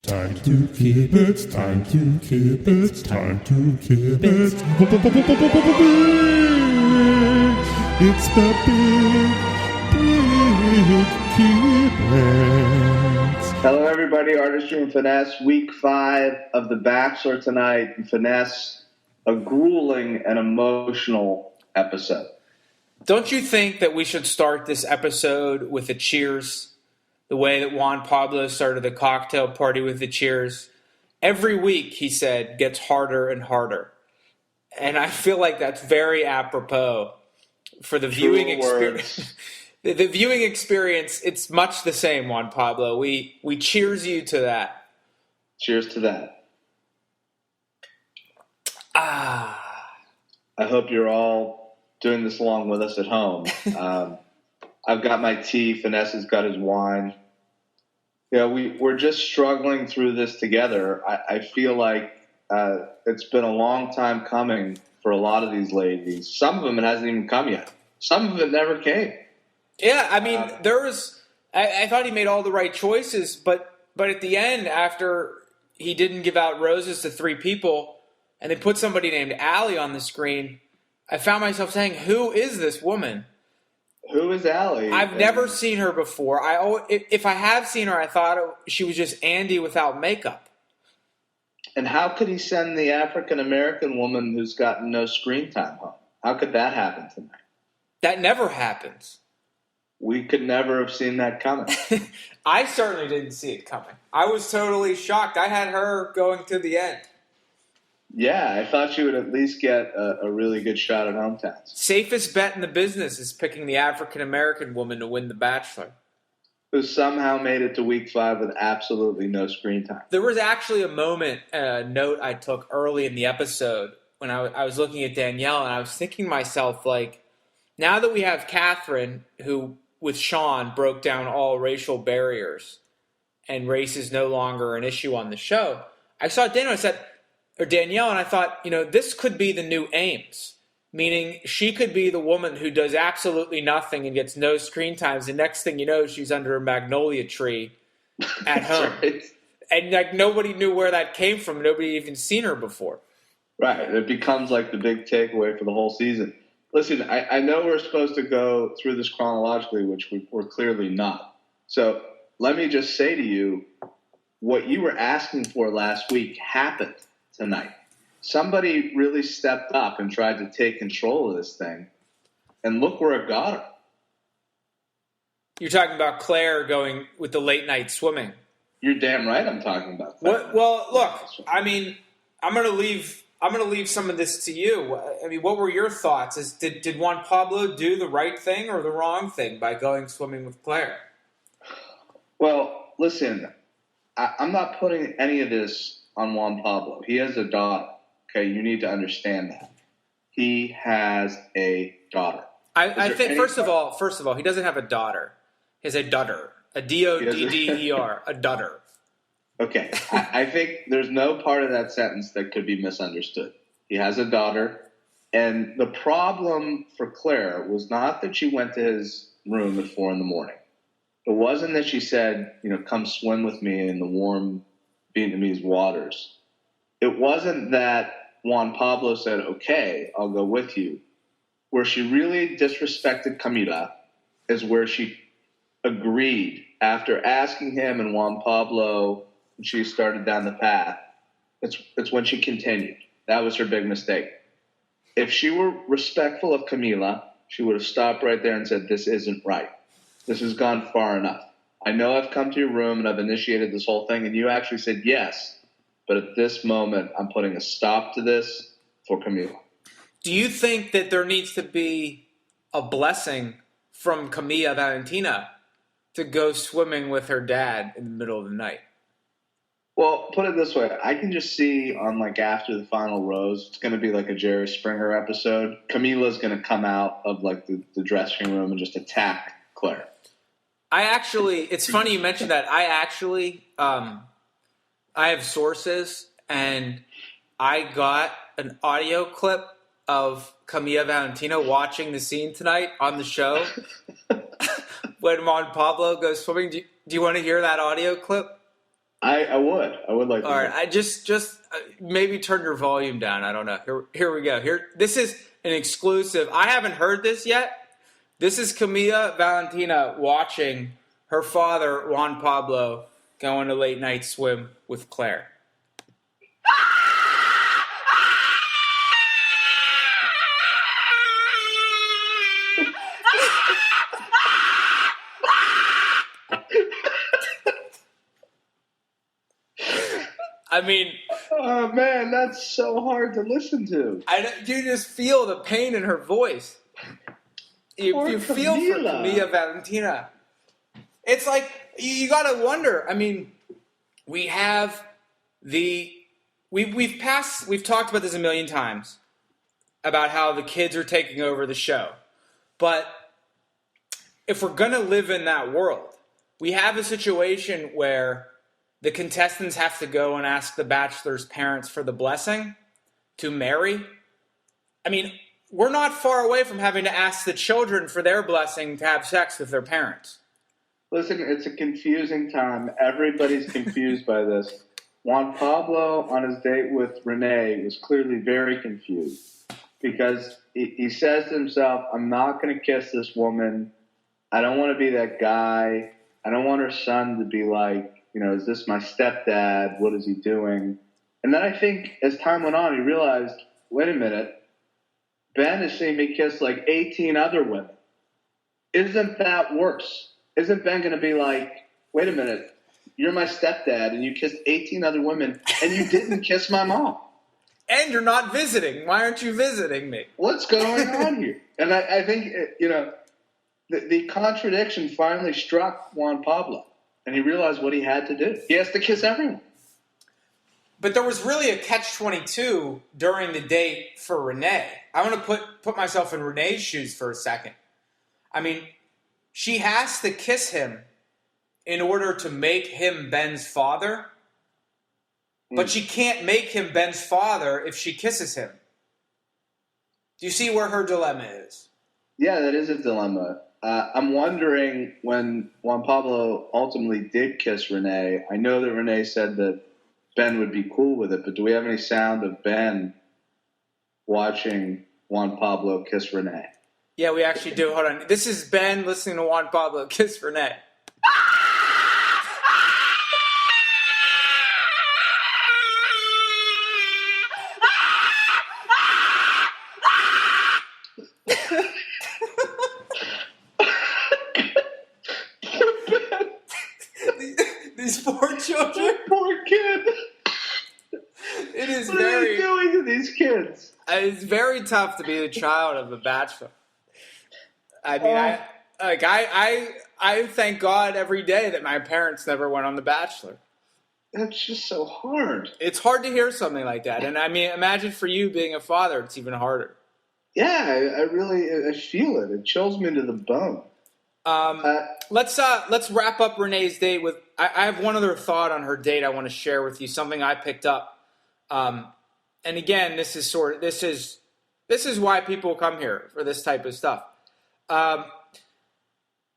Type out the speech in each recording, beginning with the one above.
Time to keep it, it's time to keep it, it's time to keep it. It's the big keep it. Hello everybody, Artistry and Finesse, week 5 of The Bachelor tonight. And Finesse, a grueling and emotional episode. Don't you think that we should start this episode with a cheers? The way that Juan Pablo started the cocktail party with the cheers. Every week, he said, gets harder and harder. And I feel like that's very apropos for the viewing experience. The viewing experience, it's much the same, Juan Pablo. We cheers you to that. Cheers to that. I hope you're all doing this along with us at home. I've got my tea. Finesse has got his wine. Yeah, we're just struggling through this together. I feel like it's been a long time coming for a lot of these ladies. Some of them, it hasn't even come yet. Some of it never came. Yeah, I mean, I thought he made all the right choices, but at the end, after he didn't give out roses to 3 people, and they put somebody named Allie on the screen, I found myself saying, who is this woman? Who is Allie? I've never seen her before. If I have seen her, I thought she was just Andi without makeup. And how could he send the African-American woman who's gotten no screen time home? How could that happen tonight? That never happens. We could never have seen that coming. I certainly didn't see it coming. I was totally shocked. I had her going to the end. Yeah, I thought she would at least get a really good shot at hometowns. Safest bet in the business is picking the African-American woman to win The Bachelor. Who somehow made it to week 5 with absolutely no screen time. There was actually a moment, a note I took early in the episode when I was looking at Danielle, and I was thinking to myself, like, now that we have Catherine, who with Sean broke down all racial barriers and race is no longer an issue on the show, I saw Danielle, and I thought, this could be the new Ames, meaning she could be the woman who does absolutely nothing and gets no screen times. The next thing you know, she's under a magnolia tree at home. Right. And like nobody knew where that came from. Nobody even seen her before. Right. It becomes like the big takeaway for the whole season. Listen, I know we're supposed to go through this chronologically, which we're clearly not. So let me just say to you, what you were asking for last week happened tonight. Somebody really stepped up and tried to take control of this thing, and look where it got her. You're talking about Clare going with the late night swimming. You're damn right I'm talking about that. Well, look, I mean, I'm going to leave some of this to you. I mean, what were your thoughts? Did Juan Pablo do the right thing or the wrong thing by going swimming with Clare? Well, listen, I'm not putting any of this on Juan Pablo. He has a daughter. Okay, you need to understand that. He has a daughter. I think first of all, he doesn't have a daughter. He has a dodder. A dodder. A dodder. Okay. I think there's no part of that sentence that could be misunderstood. He has a daughter, and the problem for Clare was not that she went to his room at 4 a.m. It wasn't that she said, come swim with me in the warm Vietnamese waters. It wasn't that Juan Pablo said, okay, I'll go with you. Where she really disrespected Camilla is where she agreed after asking him and Juan Pablo, when she started down the path. It's when she continued. That was her big mistake. If she were respectful of Camilla, she would have stopped right there and said, this isn't right. This has gone far enough. I know I've come to your room and I've initiated this whole thing, and you actually said yes. But at this moment, I'm putting a stop to this for Camilla. Do you think that there needs to be a blessing from Camilla Valentina to go swimming with her dad in the middle of the night? Well, put it this way. I can just see on after the final rose, it's going to be like a Jerry Springer episode. Camilla's going to come out of the dressing room and just attack Clare. It's funny you mentioned that. I have sources, and I got an audio clip of Camilla Valentina watching the scene tonight on the show when Juan Pablo goes swimming. Do you want to hear that audio clip? I would like to. All right, I just maybe turn your volume down. I don't know. Here we go. This is an exclusive. I haven't heard this yet. This is Camilla Valentina watching her father Juan Pablo go on a late night swim with Clare. I mean, oh man, that's so hard to listen to. You just feel the pain in her voice. You feel for Camilla Valentina. It's like you got to wonder. I mean, we've talked about this a million times about how the kids are taking over the show, but if we're gonna live in that world, we have a situation where the contestants have to go and ask the Bachelor's parents for the blessing to marry. I mean, we're not far away from having to ask the children for their blessing to have sex with their parents. Listen, it's a confusing time. Everybody's confused by this. Juan Pablo, on his date with Renee, was clearly very confused because he says to himself, I'm not going to kiss this woman. I don't want to be that guy. I don't want her son to be like, is this my stepdad? What is he doing? And then I think as time went on, he realized, wait a minute, Ben is seeing me kiss like 18 other women. Isn't that worse? Isn't Ben going to be like, wait a minute, you're my stepdad and you kissed 18 other women and you didn't kiss my mom? And you're not visiting. Why aren't you visiting me? What's going on here? And I think, the contradiction finally struck Juan Pablo. And he realized what he had to do. He has to kiss everyone. But there was really a catch-22 during the date for Renee. I want to put myself in Renee's shoes for a second. I mean, she has to kiss him in order to make him Ben's father. But she can't make him Ben's father if she kisses him. Do you see where her dilemma is? Yeah, that is a dilemma. I'm wondering when Juan Pablo ultimately did kiss Renee. I know that Renee said that Ben would be cool with it, but do we have any sound of Ben watching Juan Pablo kiss Renee? Yeah, we actually do. Hold on. This is Ben listening to Juan Pablo kiss Renee. These poor children. Poor kid. It is what are you doing to these kids? It's very tough to be the child of a bachelor. I mean, I thank God every day that my parents never went on The Bachelor. That's just so hard. It's hard to hear something like that, and I mean, imagine for you being a father, it's even harder. Yeah, I really feel it. It chills me to the bone. Let's wrap up Renee's date with. I have one other thought on her date I want to share with you. Something I picked up, and again, this is why people come here for this type of stuff.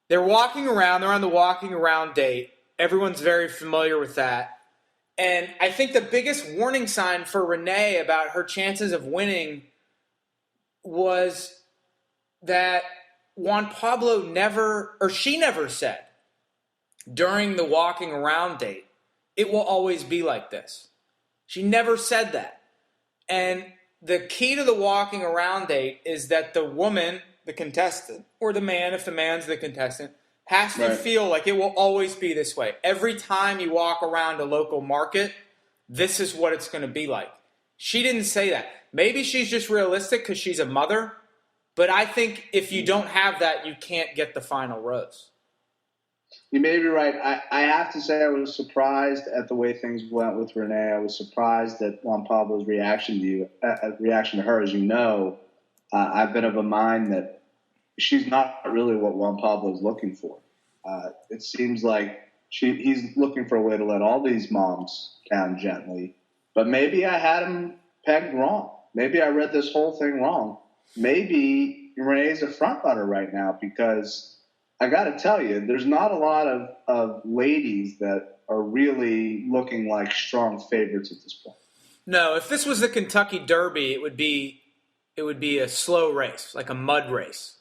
They're walking around. They're on the walking around date. Everyone's very familiar with that, and I think the biggest warning sign for Renee about her chances of winning was that Juan Pablo never said during the walking around date, it will always be like this. She never said that. And the key to the walking around date is that the woman, the contestant, or the man, if the man's the contestant, has to feel like it will always be this way. Every time you walk around a local market, this is what it's going to be like. She didn't say that. Maybe she's just realistic because she's a mother. But I think if you don't have that, you can't get the final rose. You may be right. I have to say I was surprised at the way things went with Renee. I was surprised at Juan Pablo's reaction to her. As you know, I've been of a mind that she's not really what Juan Pablo is looking for. It seems like he's looking for a way to let all these moms down gently. But maybe I had him pegged wrong. Maybe I read this whole thing wrong. Maybe Renee's a front runner right now because I got to tell you, there's not a lot of ladies that are really looking like strong favorites at this point. No, if this was the Kentucky Derby, it would be a slow race, like a mud race.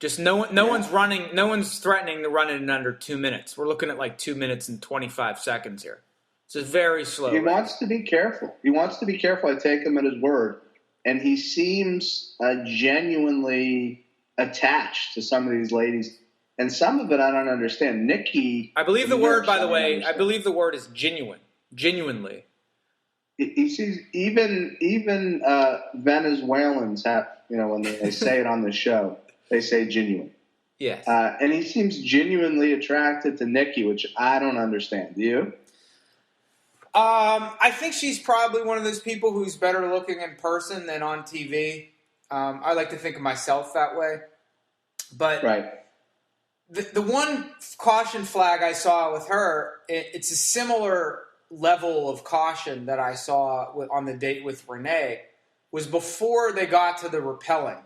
Just no one's threatening to run it in under 2 minutes. We're looking at like 2 minutes and 25 seconds here. It's a very slow race. He wants to be careful. I take him at his word. And he seems genuinely attached to some of these ladies. And some of it I don't understand. Nikki. I believe the word, by the way, I believe the word is genuine. Genuinely. He sees even Venezuelans have, when they say it on the show, they say genuine. Yes. And he seems genuinely attracted to Nikki, which I don't understand. Do you? I think she's probably one of those people who's better looking in person than on TV. I like to think of myself that way. But right. The one caution flag I saw with her, it's a similar level of caution that I saw on the date with Renee, was before they got to the rappelling,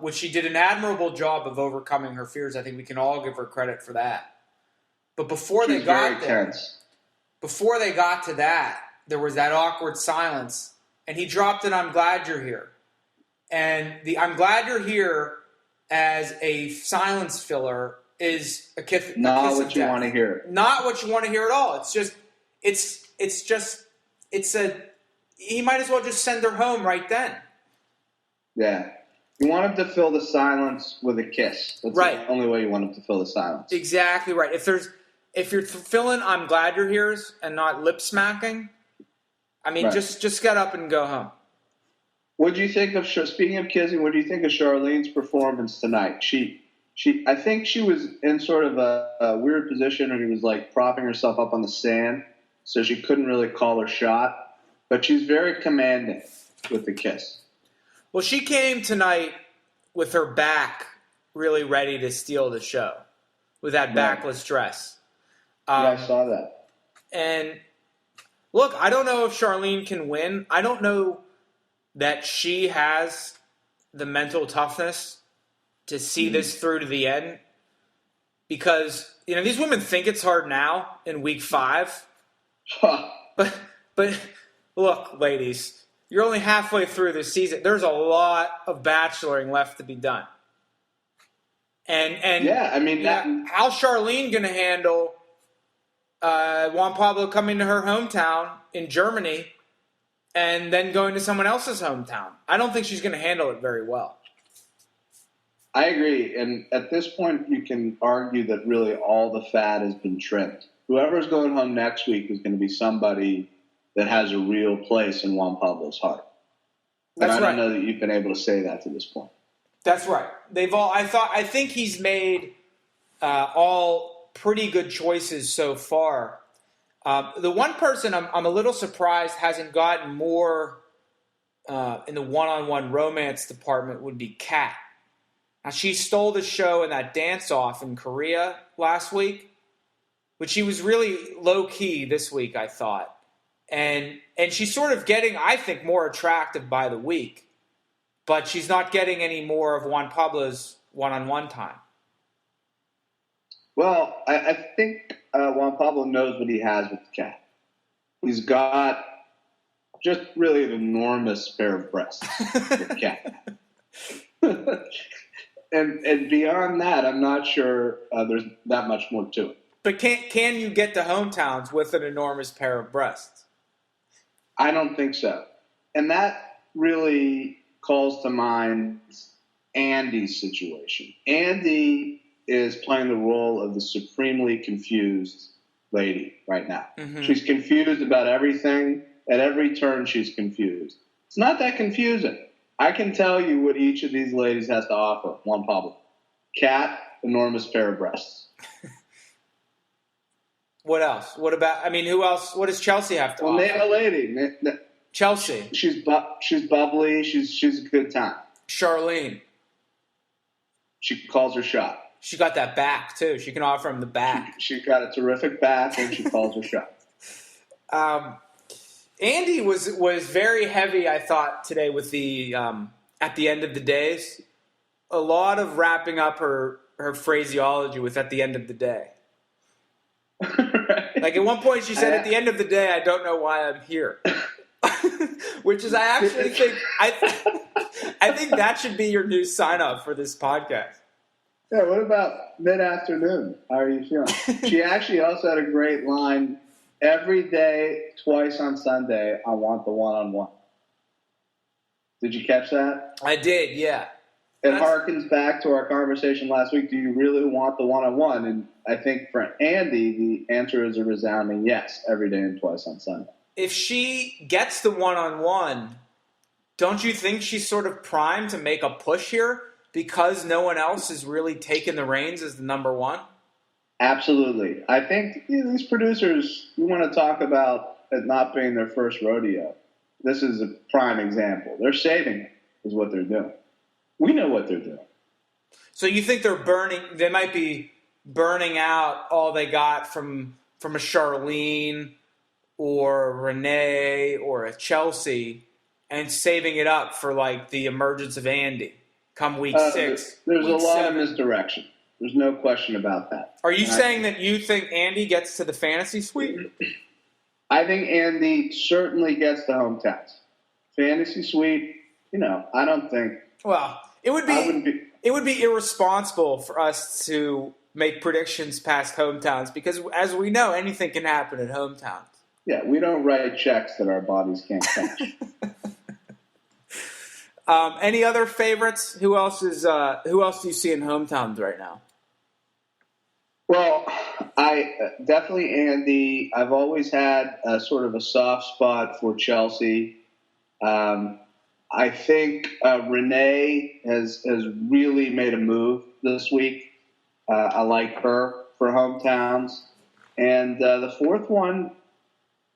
which she did an admirable job of overcoming her fears. I think we can all give her credit for that. But before they got there, before they got to that, there was that awkward silence, and he dropped an "I'm glad you're here," and the "I'm glad you're here" as a silence filler is a kiss. Not what you want to hear. Not what you want to hear at all. He might as well just send her home right then. Yeah. You want him to fill the silence with a kiss. That's right. The only way you want him to fill the silence. Exactly right. If you're filling "I'm glad you're here" and not lip smacking, I mean, right. just get up and go home. What do you think of, speaking of kissing, what do you think of Charlene's performance tonight? I think she was in sort of a weird position where she was like propping herself up on the sand, so she couldn't really call her shot. But she's very commanding with the kiss. Well, she came tonight with her back really ready to steal the show with that backless dress. I saw that. And look, I don't know if Charlene can win. I don't know that she has the mental toughness to see this through to the end, because these women think it's hard now in week 5, but look, ladies, you're only halfway through the season. There's a lot of bacheloring left to be done, and yeah, I mean, how's Charlene going to handle Juan Pablo coming to her hometown in Germany and then going to someone else's hometown? I don't think she's going to handle it very well. I agree. And at this point, you can argue that really all the fat has been trimmed. Whoever's going home next week is going to be somebody that has a real place in Juan Pablo's heart. And I don't know that you've been able to say that to this point. That's right. I think he's made all pretty good choices so far. The one person I'm a little surprised hasn't gotten more in the one-on-one romance department would be Kat. Now, she stole the show in that dance-off in Korea last week, but she was really low-key this week, I thought. And she's sort of getting, I think, more attractive by the week, but she's not getting any more of Juan Pablo's one-on-one time. Well, I think Juan Pablo knows what he has with Kat. He's got just really an enormous pair of breasts with Kat. And beyond that, I'm not sure there's that much more to it. But can you get to hometowns with an enormous pair of breasts? I don't think so. And that really calls to mind Andi's situation. Andi is playing the role of the supremely confused lady right now. Mm-hmm. She's confused about everything. At every turn, she's confused. It's not that confusing. I can tell you what each of these ladies has to offer. Juan Pablo. Kat, enormous pair of breasts. What else? Who else? What does Chelsea have to offer? Name a lady. Chelsea. She's bubbly. She's a good time. Charlene. She calls her shot. She got that back, too. She can offer him the back. She got a terrific back, and she calls her shot. Andi was very heavy, I thought, today with the at the end of the days. A lot of wrapping up her phraseology with "at the end of the day." Right. Like at one point she said, at the end of the day, I don't know why I'm here. Which is, I actually think, I think that should be your new sign up for this podcast. Yeah, what about mid-afternoon? How are you feeling? She actually also had a great line, every day, twice on Sunday, I want the one-on-one. Did you catch that? I did, yeah. It harkens back to our conversation last week. Do you really want the one-on-one? And I think for Andi, the answer is a resounding yes, every day and twice on Sunday. If she gets the one-on-one, don't you think she's sort of primed to make a push here because no one else is really taking the reins as the number one? Absolutely. I think these producers, you want to talk about it not being their first rodeo. This is a prime example. They're saving it, is what they're doing. We know what they're doing. So you think they might be burning out all they got from a Charlene or a Renee or a Chelsea and saving it up for like the emergence of Andi come week 6. There's a lot of misdirection. There's no question about that. Are you saying that you think Andi gets to the fantasy suite? I think Andi certainly gets the hometowns. Fantasy suite, I don't think. Well, it would be irresponsible for us to make predictions past hometowns because, as we know, anything can happen at hometowns. Yeah, we don't write checks that our bodies can't cash. Any other favorites? Who else do you see in hometowns right now? Well, I definitely Andi. I've always had a sort of a soft spot for Chelsea. I think Renee has really made a move this week. I like her for hometowns. And the fourth one,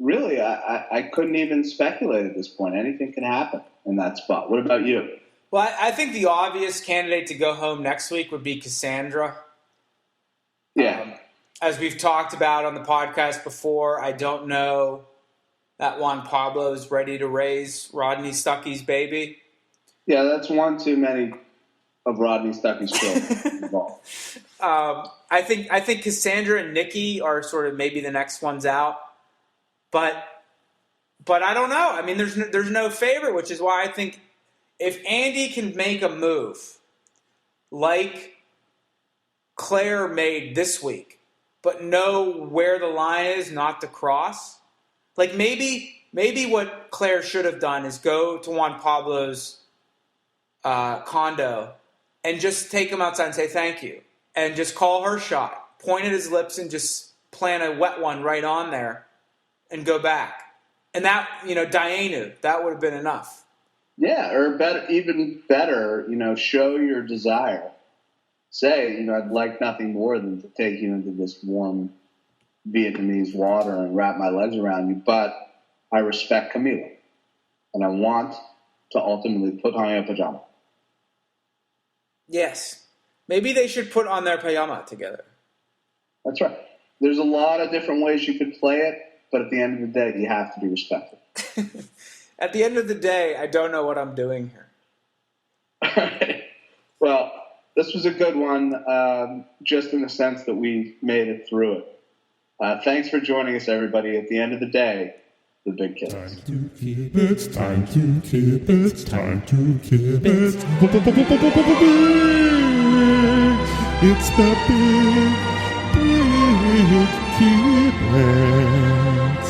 really, I couldn't even speculate at this point. Anything can happen in that spot. What about you? Well, I think the obvious candidate to go home next week would be Cassandra. Yeah. As we've talked about on the podcast before, I don't know that Juan Pablo is ready to raise Rodney Stuckey's baby. Yeah, that's one too many of Rodney Stuckey's children involved. I think Cassandra and Nikki are sort of maybe the next ones out, but I don't know. I mean, there's no favorite, which is why I think if Andi can make a move like Clare made this week, but know where the line is not to cross, like maybe what Clare should have done is go to Juan Pablo's condo and just take him outside and say thank you. And just call her shot, point at his lips, and just plant a wet one right on there, and go back. And that, Dianu, that would have been enough. Yeah, or even better, show your desire. Say, I'd like nothing more than to take you into this warm Vietnamese water and wrap my legs around you, but I respect Camilla, and I want to ultimately put on a pajama. Yes. Maybe they should put on their pajama together. That's right. There's a lot of different ways you could play it, but at the end of the day, you have to be respectful. At the end of the day, I don't know what I'm doing here. All right. Well, this was a good one, just in the sense that we made it through it. Thanks for joining us, everybody. At the end of the day, the big kids. Time to keep it's time to keep it's time to keep it. It's the big keep it.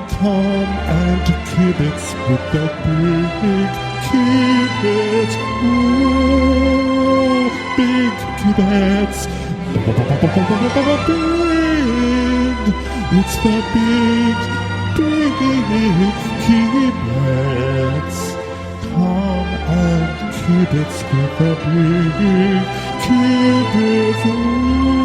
Tom and Kibbits with the big keep it. Ooh, big Kibbits. Big. It's the big Kibbits. Tom and Kibbits with the big Kibbits.